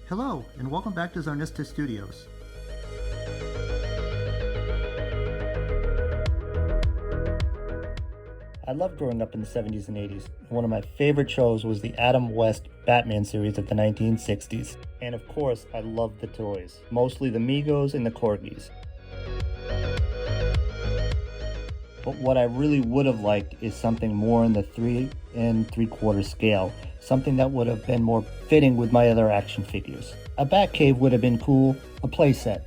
Hello, and welcome back to Zarnista Studios. I loved growing up in the 70s and 80s. One of my favorite shows was the Adam West Batman series of the 1960s. And of course, I loved the toys, mostly the Migos and the Corgis. But what I really would have liked is something more in the 3 3/4 scale, something that would have been more fitting with my other action figures. A Batcave would have been cool, a playset.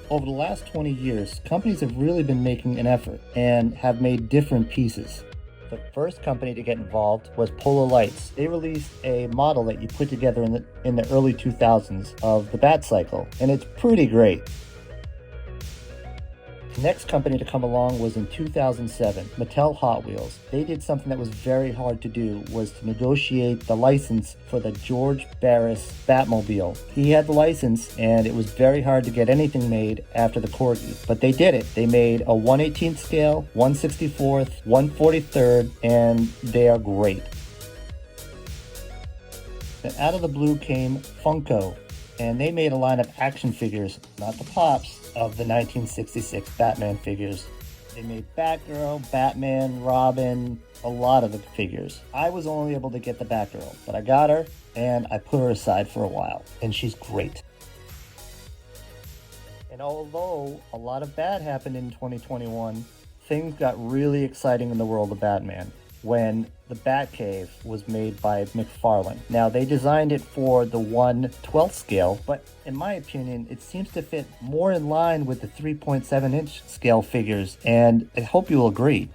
Over the last 20 years, companies have really been making an effort and have made different pieces. The first company to get involved was Polar Lights. They released a model that you put together in the early 2000s of the Batcycle, and it's pretty great. The next company to come along was in 2007, Mattel Hot Wheels. They did something that was very hard to do, was to negotiate the license for the George Barris Batmobile. He had the license, and it was very hard to get anything made after the Corgi, but they did it. They made a 1/18th scale, 1/64th, 1/43rd, and they are great. Then out of the blue came Funko, and they made a line of action figures, not the Pops, of the 1966 Batman figures. They made Batgirl, Batman, Robin, a lot of the figures. I was only able to get the Batgirl, but I got her, and I put her aside for a while, and she's great. And although a lot of bad happened in 2021, things got really exciting in the world of Batman when the Batcave was made by McFarlane. Now, they designed it for the 1/12 scale, but in my opinion, it seems to fit more in line with the 3.7-inch scale figures, and I hope you'll agree.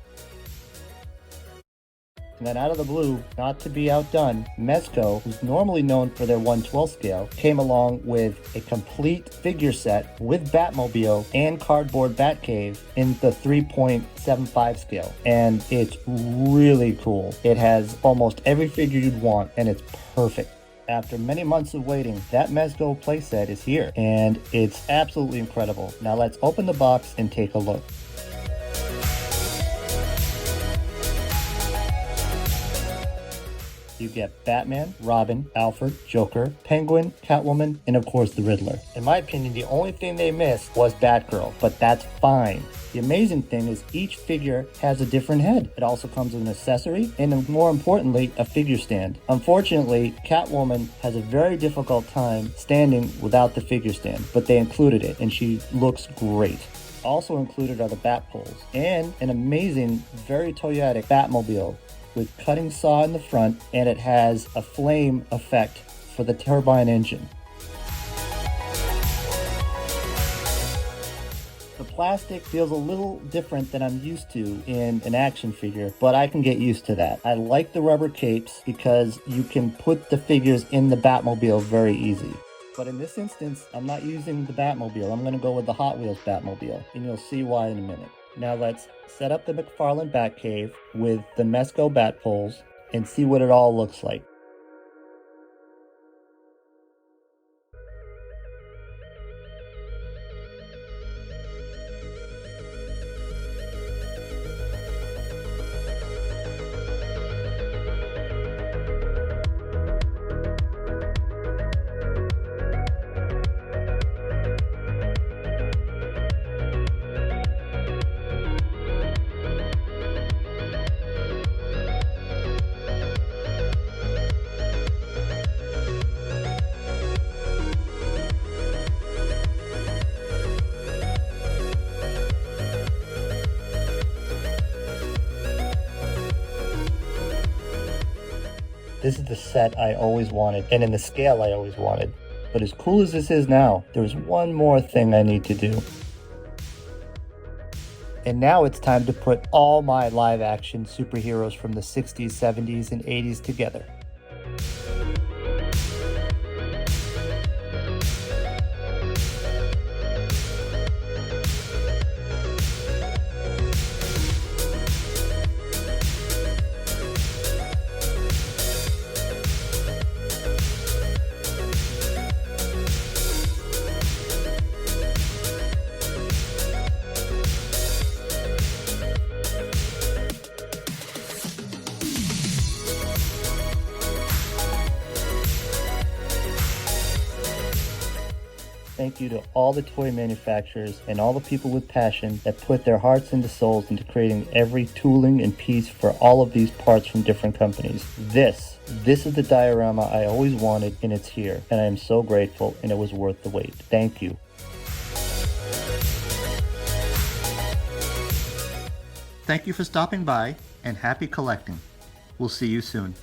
And then out of the blue, not to be outdone, Mezco, who's normally known for their 1/12 scale, came along with a complete figure set with Batmobile and cardboard Batcave in the 3.75 scale. And it's really cool. It has almost every figure you'd want, and it's perfect. After many months of waiting, that Mezco playset is here, and it's absolutely incredible. Now let's open the box and take a look. You get Batman, Robin, Alfred, Joker, Penguin, Catwoman, and of course the Riddler. In my opinion, the only thing they missed was Batgirl, but that's fine. The amazing thing is each figure has a different head. It also comes with an accessory and, more importantly, a figure stand. Unfortunately, Catwoman has a very difficult time standing without the figure stand, but they included it and she looks great. Also included are the bat poles and an amazing, very Toyotic Batmobile with cutting saw in the front, and it has a flame effect for the turbine engine. The plastic feels a little different than I'm used to in an action figure, but I can get used to that. I like the rubber capes because you can put the figures in the Batmobile very easy. But in this instance, I'm not using the Batmobile. I'm going to go with the Hot Wheels Batmobile, and you'll see why in a minute. Now let's set up the McFarlane Batcave with the Mezco bat poles and see what it all looks like. This is the set I always wanted, and in the scale I always wanted. But as cool as this is now, there's one more thing I need to do. And now it's time to put all my live-action superheroes from the 60s, 70s, and 80s together. thank you to all the toy manufacturers and all the people with passion that put their hearts and souls into creating every tooling and piece for all of these parts from different companies. This is the diorama I always wanted, and it's here, and I am so grateful, and it was worth the wait. Thank you. Thank you for stopping by, and happy collecting. We'll see you soon.